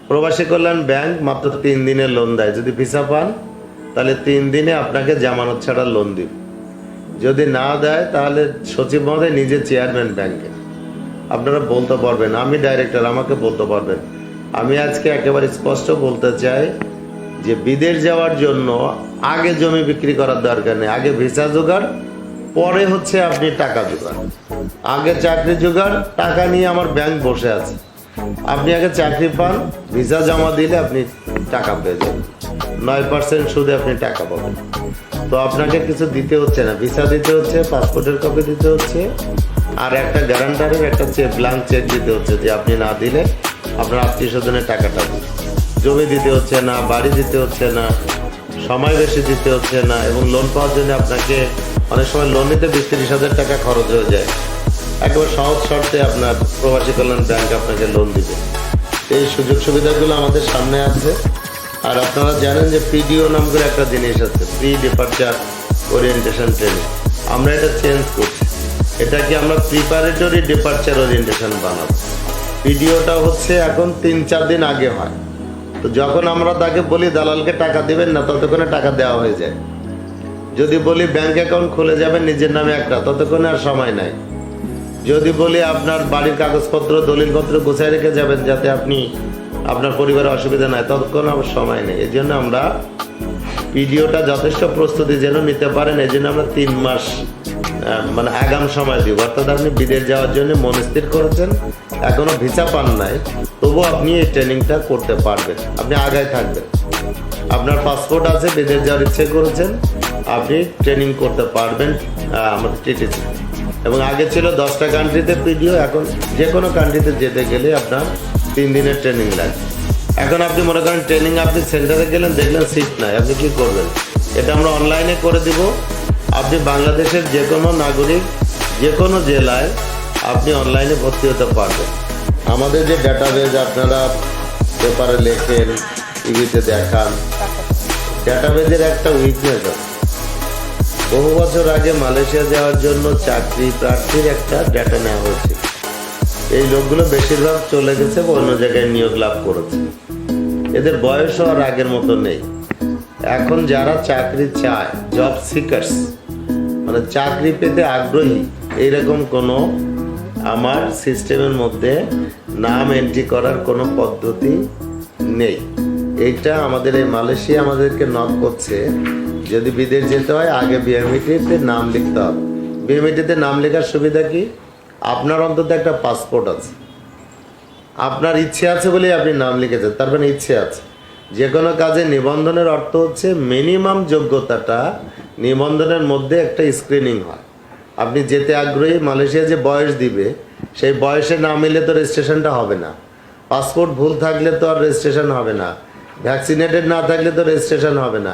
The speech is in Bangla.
প্রবাসী কল্যাণ ব্যাংক মাত্র 3 দিনের লোন দেয়। যদি ভিসা পান তাহলে 3 দিনে আপনাকে জামানত ছাড়া লোন দিবে। যদি না দেয় তাহলে সচিব মহোদয় নিজে চেয়ারম্যান ব্যাংকে, আপনারা বলতে পারবেন, আমি ডাইরেক্টর, আমাকে বলতে পারবেন। আমি আজকে একেবারে স্পষ্ট বলতে চাই যে বিদেশ যাওয়ার জন্য আগে জমি বিক্রি করার দরকার নেই। আগে ভিসা জোগাড়, পরে হচ্ছে আপনি টাকা জোগাড়। আগে চাকরি জোগাড়, টাকা নিয়ে আমার ব্যাংক বসে আছে। আপনি আগে চাকরি পান, ভিসা জমা দিলে আপনি টাকা পেয়ে যাবেন। 9% সুদে আপনি টাকা পাবেন। তো আপনাকে কিছু দিতে হচ্ছে না, ভিসা দিতে হচ্ছে, পাসপোর্টের কপি দিতে হচ্ছে, আর একটা গ্যারান্টারের একটা ব্ল্যাঙ্ক চেক দিতে হচ্ছে যে আপনি না দিলে আপনার আত্মীয় স্বজনের টাকাটা দিন। জমি দিতে হচ্ছে না, বাড়ি দিতে হচ্ছে না, সময় বেশি দিতে হচ্ছে না, এবং লোন পাওয়ার জন্য আপনাকে অনেক সময় লোন নিতে 20-30 হাজার টাকা খরচ হয়ে যায়। একেবারে সহজ শর্তে আপনার প্রবাসী কল্যাণ ব্যাংক আপনাকে লোন দিবে। এই সুযোগ সুবিধাগুলো আমাদের সামনে আছে। আর আপনারা জানেন যে পিডিও নাম করে একটা জিনিস আছে, প্রি ডিপার্চার ওরিয়েন্টেশন ট্রেনিং। আমরা এটা চেঞ্জ করছি, এটাকে আমরা প্রিপারেটরি ডিপার্চার ওরিয়েন্টেশন বানাবো। পিডিওটা হচ্ছে এখন 3-4 দিন আগে হয়। তো যখন আমরা তাকে বলি দালালকে টাকা দিবেন না, ততক্ষণে টাকা দেওয়া হয়ে যায়। যদি বলি ব্যাংক অ্যাকাউন্ট খুলে যাবেন নিজের নামে একটা, ততক্ষণে আর সময় নাই। যদি বলি আপনার বাড়ির কাগজপত্র দলিলপত্র গোছায় রেখে যাবেন যাতে আপনি আপনার পরিবারের অসুবিধা নাই, ততক্ষণ আমার সময় নেই। এই জন্য আমরা পিডিওটা যথেষ্ট প্রস্তুতি যেন নিতে পারেন, এই জন্য আমরা 3 মাস মানে আগাম সময় দিব। অর্থাৎ আপনি বিদেশ যাওয়ার জন্য মন স্থির করেছেন, এখনো ভিসা পান নাই, তবু আপনি এই ট্রেনিংটা করতে পারবেন। আপনি আগায় থাকবেন, আপনার পাসপোর্ট আছে, বিদেশ যাওয়ার ইচ্ছে করেছেন, আপনি ট্রেনিং করতে পারবেন আমাদের টিটিসি। এবং আগে ছিল 10টা কান্ট্রিতে পিডিও, এখন যে কোনো কান্ট্রিতে যেতে গেলে আপনার 3 দিনের ট্রেনিং লাগে। এখন আপনি মনে করেন ট্রেনিং আপনি সেন্টারে গেলেন, দেখলেন সিট নাই, আপনি কি করবেন? এটা আমরা অনলাইনে করে দিব। আপনি বাংলাদেশের যে কোনো নাগরিক যে কোনো জেলায় আপনি অনলাইনে ভর্তি হতে পারবেন। আমাদের যে ডাটাবেজ আপনারা পেপারে লেখেন, টিভিতে দেখান, ডাটাবেজের একটা উইকনেস আছে। বহু বছর আগে মালয়েশিয়া যাওয়ার জন্য চাকরি প্রার্থীর একটা ডাটা নেওয়া হয়েছিল। এই লোকগুলো বেশিরভাগ চলে গেছে বা অন্য জায়গায় নিয়োগ লাভ করেছে। এদের বয়সও আর আগের মতো নেই। এখন যারা চাকরি চায়, জব সিকার্স, মানে চাকরি পেতে আগ্রহী, এইরকম কোনো আমার সিস্টেমের মধ্যে নাম এন্ট্রি করার কোনো পদ্ধতি নেই। এইটা আমাদের এই মালয়েশিয়া আমাদেরকে নক করছে, যদি বিদেশ যেতে হয় আগে বিএমইটিতে নাম লিখতে হবে। বিএমইটিতে নাম লেখার সুবিধা কি? আপনার অন্তত একটা পাসপোর্ট আছে, আপনার ইচ্ছে আছে বলেই আপনি নাম লিখেছেন, তার মানে ইচ্ছে আছে। যে কোনো কাজে নিবন্ধনের অর্থ হচ্ছে মিনিমাম যোগ্যতাটা নিবন্ধনের মধ্যে একটা স্ক্রিনিং হয়। আপনি যেতে আগ্রহী, মালয়েশিয়া যে বয়স দিবে সেই বয়সে না মিলে তো রেজিস্ট্রেশনটা হবে না। পাসপোর্ট ভুল থাকলে তো আর রেজিস্ট্রেশন হবে না। ভ্যাকসিনেটেড না থাকলে তো রেজিস্ট্রেশন হবে না।